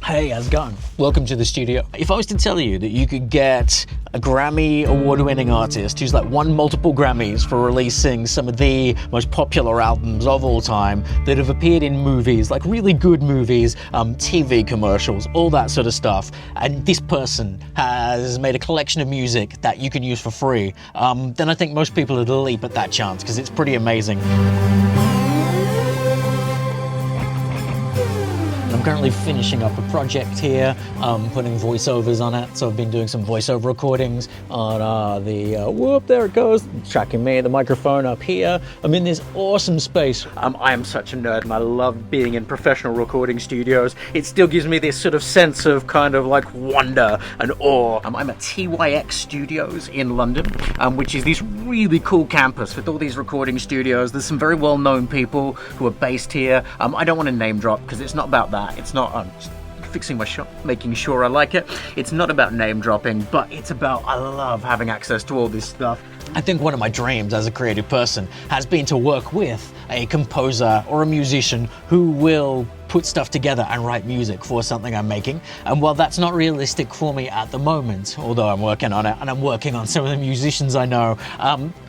Hey, how's it going? Welcome to the studio. If I was to tell you that you could get a Grammy award-winning artist who's won multiple Grammys for releasing some of the most popular albums of all time that have appeared in movies, really good movies, TV commercials, all that sort of stuff, and this person has made a collection of music that you can use for free, then I think most people would leap at that chance because it's pretty amazing. I'm currently finishing up a project here, putting voiceovers on it. So I've been doing some voiceover recordings on whoop, there it goes, tracking me, the microphone up here. I'm in this awesome space. I am such a nerd and I love being in professional recording studios. It still gives me this sort of sense of wonder and awe. I'm at TYX Studios in London, which is this really cool campus with all these recording studios. There's some very well-known people who are based here. I don't want to name drop because it's not about that. It's not, I'm just fixing my shot, making sure I like it. It's not about name dropping, but it's about, I love having access to all this stuff. I think one of my dreams as a creative person has been to work with a composer or a musician who will put stuff together and write music for something I'm making. And while that's not realistic for me at the moment, although I'm working on it and I'm working on some of the musicians I know,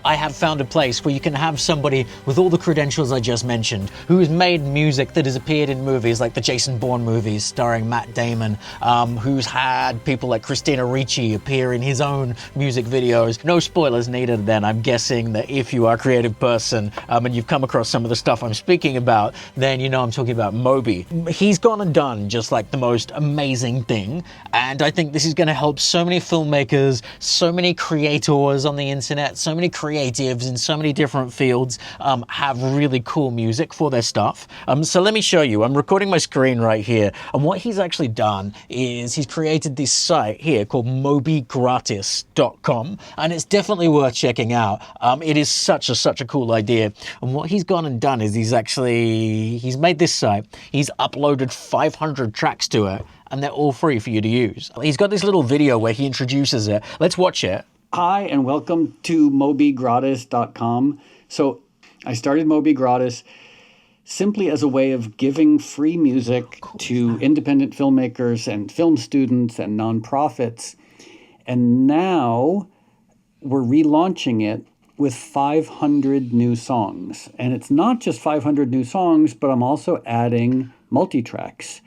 I have found a place where you can have somebody with all the credentials I just mentioned who has made music that has appeared in movies like the Jason Bourne movies starring Matt Damon, who's had people like Christina Ricci appear in his own music videos. No spoilers needed then. I'm guessing that if you are a creative person and you've come across some of the stuff I'm speaking about, then you know I'm talking about Moby. He's gone and done just the most amazing thing, and I think this is going to help so many filmmakers, so many creators on the internet, so many creatives in so many different fields have really cool music for their stuff. So let me show you. I'm recording my screen right here, and what he's actually done is he's created this site here called MobyGratis.com, and it's definitely worth checking out. It is such a cool idea, and what he's gone and done is he's made this site. He's uploaded 500 tracks to it, and they're all free for you to use. He's got this little video where he introduces it. Let's watch it. Hi, and welcome to MobyGratis.com. So I started MobyGratis simply as a way of giving free music to independent filmmakers and film students and nonprofits. And now we're relaunching it with 500 new songs. And it's not just 500 new songs, but I'm also adding multi-tracks.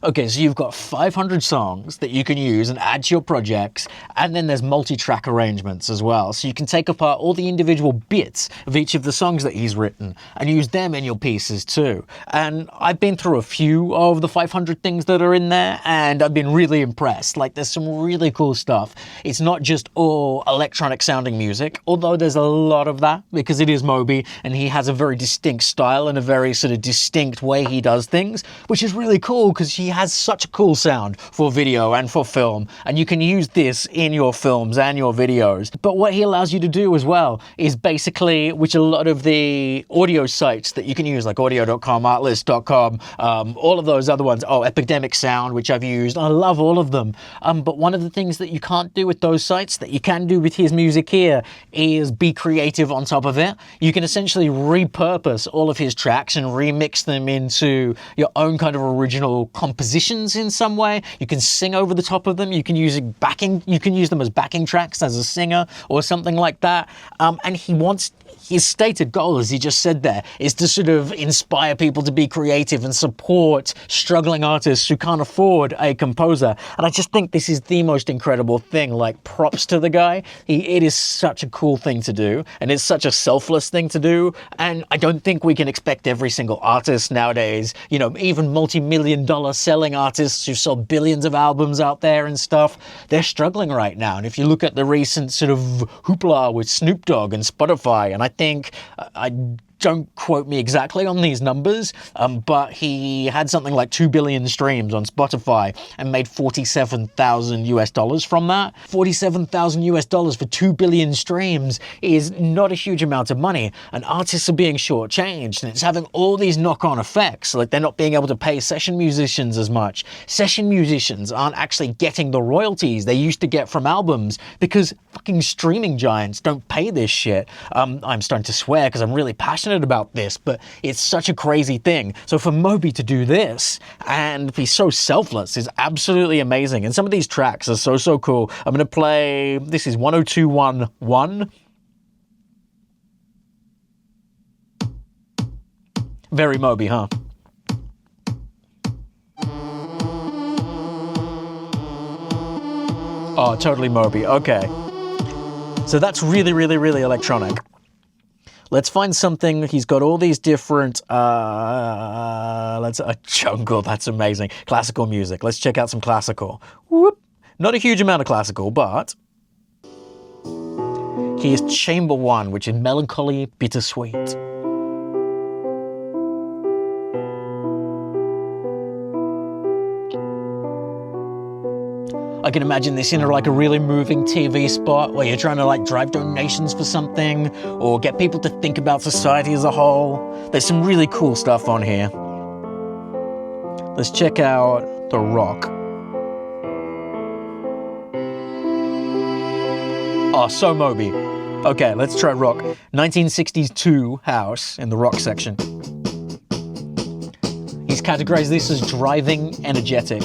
Okay, so you've got 500 songs that you can use and add to your projects, and then there's multi-track arrangements as well. So you can take apart all the individual bits of each of the songs that he's written and use them in your pieces too. And I've been through a few of the 500 things that are in there, and I've been really impressed. There's some really cool stuff. It's not just all electronic sounding music, although there's a lot of that because it is Moby, and he has a very distinct style and a very sort of distinct way he does things, which is really cool because he has such a cool sound for video and for film, and you can use this in your films and your videos. But what he allows you to do as well is basically, which a lot of the audio sites that you can use, like audio.com, artlist.com, all of those other ones, Epidemic Sound, which I've used, I love all of them. But one of the things that you can't do with those sites that you can do with his music here is be creative on top of it. You can essentially repurpose all of his tracks and remix them into your own kind of original compositions in some way. You can sing over the top of them. You can use them as backing tracks as a singer or something like that. And his stated goal, as he just said there, is to sort of inspire people to be creative and support struggling artists who can't afford a composer. And I just think this is the most incredible thing. Props to the guy. It is such a cool thing to do, and it's such a selfless thing to do. And I don't think we can expect every single artist nowadays, even multi-million-dollar selling artists who've sold billions of albums out there and stuff, they're struggling right now. And if you look at the recent sort of hoopla with Snoop Dogg and Spotify, and I think don't quote me exactly on these numbers, but he had something like 2 billion streams on Spotify and made $47,000 from that. $47,000 for 2 billion streams is not a huge amount of money, and artists are being shortchanged, and it's having all these knock-on effects. They're not being able to pay session musicians as much. Session musicians aren't actually getting the royalties they used to get from albums because fucking streaming giants don't pay this shit. I'm starting to swear because I'm really passionate passionate about this, but it's such a crazy thing. So for Moby to do this and be so selfless is absolutely amazing. And some of these tracks are so cool. I'm going to play, this is 10211. Very Moby, huh? Oh, totally Moby. Okay. So that's really electronic. Let's find something. He's got all these different, a jungle. That's amazing. Classical music. Let's check out some classical. Whoop. Not a huge amount of classical, but here's Chamber 1, which is melancholy, bittersweet. I can imagine this in like a really moving TV spot where you're trying to like drive donations for something or get people to think about society as a whole. There's some really cool stuff on here. Let's check out The Rock. Oh, so Moby. Okay, let's try Rock. 1962 house in the rock section. He's categorized this as driving energetic.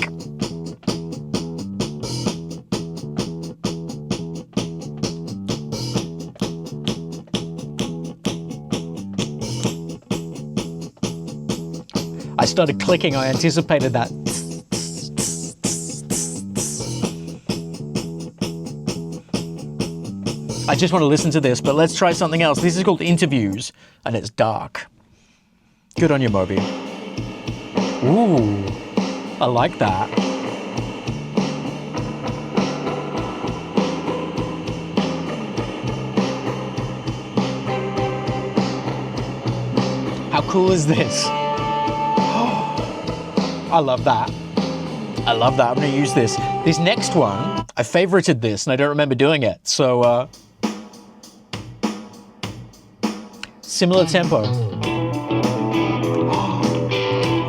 I started clicking, I anticipated that. I just want to listen to this, but let's try something else. This is called Interviews, and it's dark. Good on you, Moby. Ooh, I like that. How cool is this? I love that. I love that. I'm going to use this. This next one, I favorited this, and I don't remember doing it. So, similar tempo.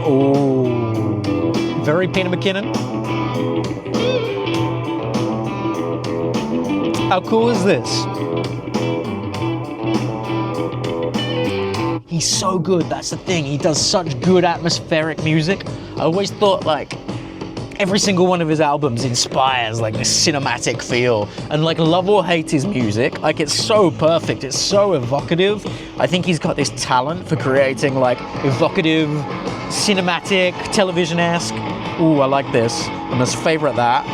Oh, very Peter McKinnon. How cool is this? He's so good, that's the thing. He does such good atmospheric music. I always thought like every single one of his albums inspires like this cinematic feel. And like love or hate his music, like it's so perfect, it's so evocative. I think he's got this talent for creating like evocative, cinematic, television-esque. Ooh, I like this. I must favorite that.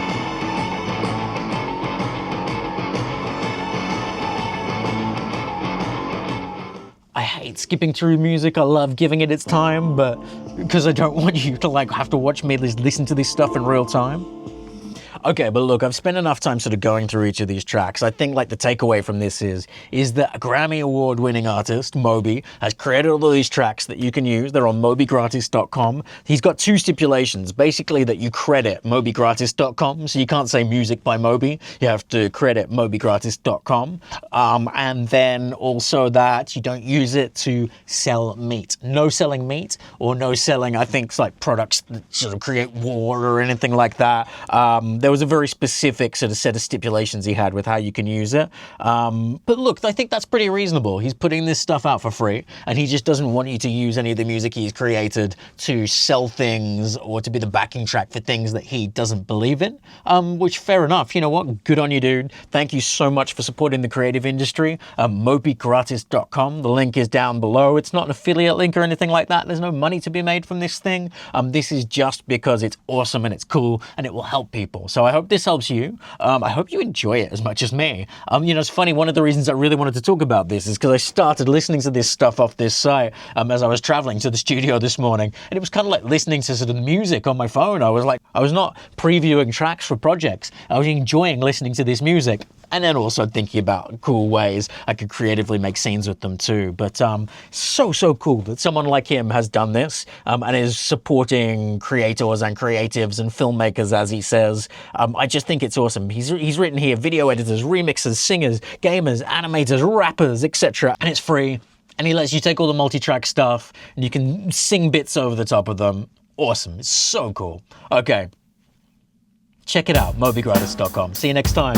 I hate skipping through music. I love giving it its time, but because I don't want you to like have to watch me listen to this stuff in real time. Okay, but look, I've spent enough time sort of going through each of these tracks. I think like the takeaway from this is that a Grammy Award-winning artist, Moby, has created all of these tracks that you can use. They're on MobyGratis.com. He's got two stipulations, basically that you credit MobyGratis.com, so you can't say music by Moby. You have to credit MobyGratis.com. And then also that you don't use it to sell meat. No selling meat or no selling, I think, like products that sort of create war or anything like that. There was a very specific sort of set of stipulations he had with how you can use it. But look, I think that's pretty reasonable. He's putting this stuff out for free, and he just doesn't want you to use any of the music he's created to sell things or to be the backing track for things that he doesn't believe in, which fair enough. You know what? Good on you, dude. Thank you so much for supporting the creative industry. MobyGratis.com. The link is down below. It's not an affiliate link or anything like that. There's no money to be made from this thing. This is just because it's awesome and it's cool and it will help people. So I hope this helps you. I hope you enjoy it as much as me. You know, it's funny, one of the reasons I really wanted to talk about this is because I started listening to this stuff off this site as I was traveling to the studio this morning, and it was kind of like listening to sort of the music on my phone. I was not previewing tracks for projects. I was enjoying listening to this music. And then also thinking about cool ways I could creatively make scenes with them too. But so cool that someone like him has done this and is supporting creators and creatives and filmmakers, as he says. I just think it's awesome. He's written here video editors, remixers, singers, gamers, animators, rappers, etc. And it's free. And he lets you take all the multi-track stuff and you can sing bits over the top of them. Awesome. It's so cool. Okay. Check it out, MobyGratis.com. See you next time.